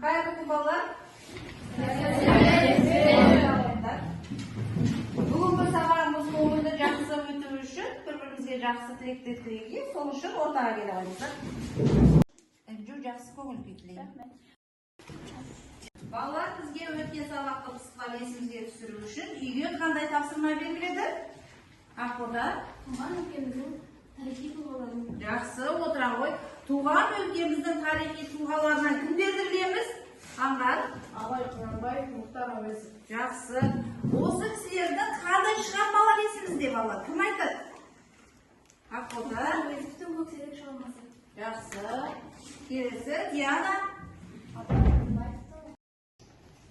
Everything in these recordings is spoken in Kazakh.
Қайырлы балалар. Бүгінгі сабағымыз көңілді жақсы өту үшін, бір-бірімізге жақсы тілектер тілейік. Сол үшін ортаға келе қойыңыздар. Жақсы көңіл күй тілейік. Балалар, бізге өткен сабақты қысқа есімізге түсіру үшін үйге қандай тапсырма беріледі? Ақбота. Туған өлкеміздің тарихи тұлғаларын. Жақсы, отыра ғой. Туған өлкеміздің тарихи тұлғаларынан кімдерді білеміз? Аңғар. Абай Құнанбаев, Мұхтар Әуезов. Жақсы. Осы кісілердің қандай шығармалар есімізде балалар? Кім айтады? Ақбота. Әуезовтың көксерек шығармасы. Жақсы. Келесі, Диана.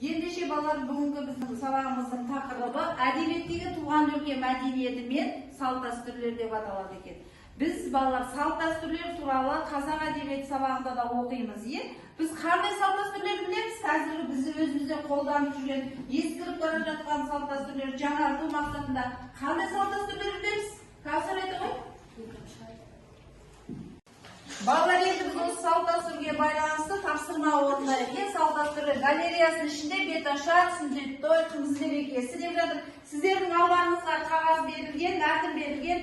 Ендеше балалар, бүгінгі біздің сабағымыздың тақырыбы әдебиеттегі туған өлке мәдениеті мен салт-дәстүрлер деп аталады екен. Біз балалар салт-дәстүрлер туралы қазақ әдебиеті сабағында да оқимыз, Біз қандай салт-дәстүрлерді білеміз? Қазір біз өзімізде қолданып жүрген, ескіріп бара жатқан салт-дәстүрлер жаңарту мақсатында қандай салт-дәстүрлерді білеміз? Кәусар айта ғой. Балалар, енді біз осы салт-дәстүрге байланысты тапсырма орындайық. Салт-дәстүрлер галереясының ішінде беташар, сүндет той, қымыз мерекесі деп жатыр. Сіздердің алдарыңызға қағаз берілген, мәтін берілген.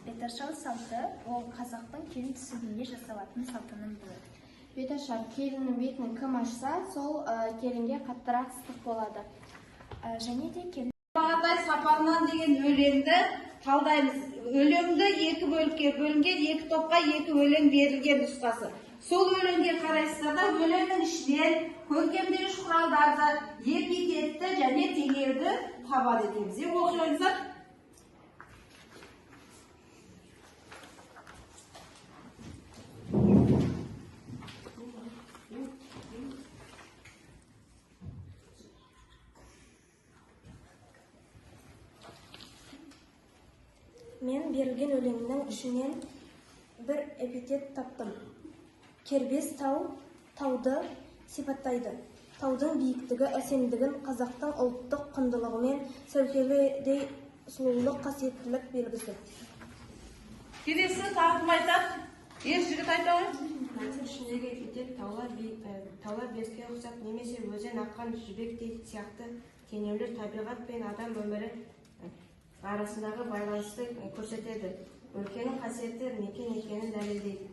Беташар салты ол қазақтың келін түсігінде жасалатын салтының бірі. Беташар келіннің бетін кім ашса, сол келінге қаттырақ ыстық болады. Және де келін Ағатай сапарынан деген өлеңді талдаймыз. Өлеңді екі бөлікке бөлінген, екі топқа екі өлең берілген нұсқасы. Сол өлеңге қарайсыздар да өлеңнің ішінен көркемдегіш құралдарды, эпитетті және теңеуді табады екенбіз. Оқыңыздар. Мен берілген өлеңнің ішінен бір эпитет таптым. Кербез тау, тауды сипаттайды. Таудың биіктігі әсемдігін қазақтың ұлттық құндылығымен сәукеледей сұлулық қасиеттілік белгісі. Келесі тағым айтады. Жігіт айта ғой. Мәтін ішіндегі эпитет таулар беске ұқсап, немесе өзен аққан жібектей сияқты теңеулер табиғат пен адам өмірі арасындағы байланысты көрсетеді. Өлкенің қасиетті мекен екенін дәлелдейді.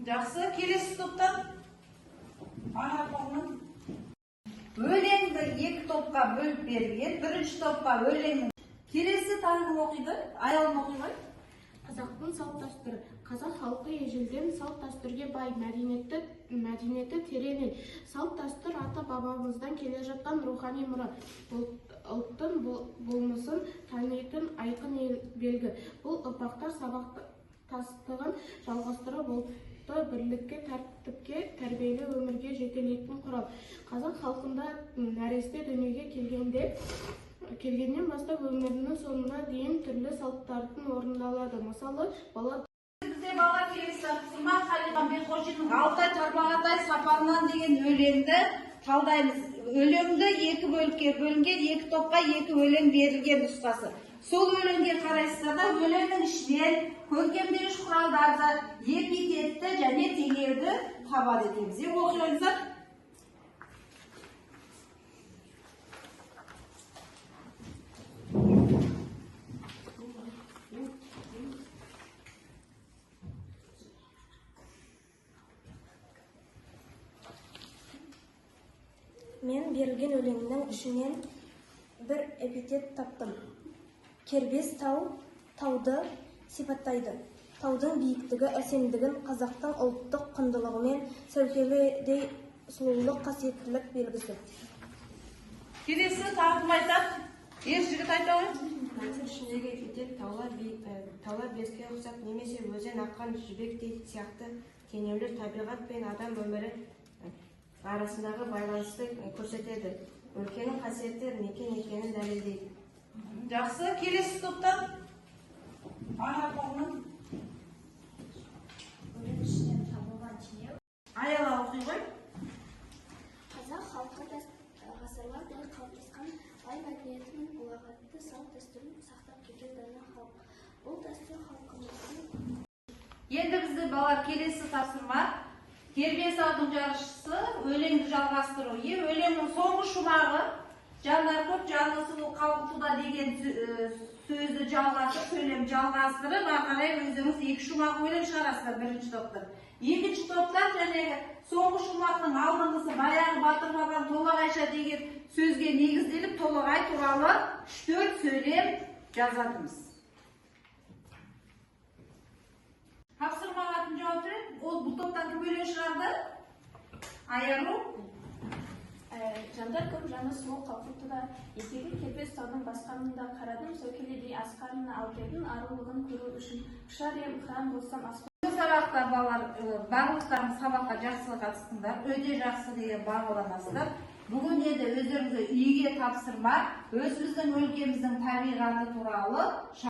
Жақсы, келесі топтан. Өлеңді екі топқа бөліп берген. Бірінші топқа өлеңнің. Келесі таңым оқиды. Аялым оқиды. Қазақтың салт-дәстүрі. Қазақ халқы ежелден салт-дәстүрге бай, мәдениеті тереңін. Салт-дәстүр ата-бабамыздан келе жатқан рухани мұра. Ұлттың болмысын танитын айқын белгі. Бұл ұрпақтар сабақтастығын жалғастырып ұлтты бірлікке, тәртіпке, тәрбиелі өмірге жетелейтін құрал. Қазақ халқында нәресте дүниеге келгеннен бастап өмірінің соңына дейін түрлі салттардың орындалады. Мысалы, Бізде балалар келесі тапсырма Қалихан Бекхожиннің Алтай Тарбағатай сапарынан деген өлеңді талдаймыз. Өлеңді екі бөлікке бөлінген, екі топқа екі өлең берілген нұсқасы. Сол өлеңге қарайсыздар да өлеңнің ішінен көркемдегіш құралдарды, эпитетті және теңеуді табады екенбіз. Оқыңыздар. Мен берілген өлеңнің ішінен бір эпитет таптым. Кербез тау, тауды сипаттайды. Таудың биіктігі әсемдігін қазақтың ұлттық құндылығымен сәукеледей сұлулық қасиеттілік белгісі. Келесі тағым айтады. Жігіт айта ғой. Мәтін ішіндегі эпитет таулар беске ұқсап, немесе өзен аққан жібектей сияқты теңеулер табиғат пен адам өмірі арасындағы байланысты көрсетеді. Өлкенің қасиетті мекен екенін дәлелдейді. Жақсы, келесі топтан. Аяла оқи ғой. қазақ халқы ғасырлар бойы қалыптасқан бай мәдениеті мен ұлағатты салт-дәстүрін сақтап келген дана халық. Бұл дәстүр халқымыздың Енді бізді балалар келесі тапсырма. Кербез таудың жаршысы өлеңді жалғастыру. Өлеңнің соңғы шумағы жандар көп жанысы қауқытуда деген сөзді жалғастырып, сөйлем жалғастырып, ақарай өзіңіз екі шумақ өлең шығарасыздар бірінші топтар. Екінші топтар жәнегі соңғы шумақтың алдыңғысы баяғы батыр бабам толағайша деген сөзге негізделіп толағай туралы 3-4 сөйлем жазатымыз. Тапсырмаға кім жауап береді? Ол бұл топтан кім өлең шығарды? Аяру. Жандар көп жаны сұлу қауқытуда, етегі кербез таудың басқанында қарадым, сөкеледей асқарына ал келдім, арулығын көру үшін. Ұшар ем қыран болсам аспан. Сабақта балалар барлықтарыңыз сабаққа жақсы қатыстыңдар, өте жақсы деген бағаланасыздар. Бүгін енді өздеріңізге үйге тапсырма, өзіміздің өлкеміздің табиғаты туралы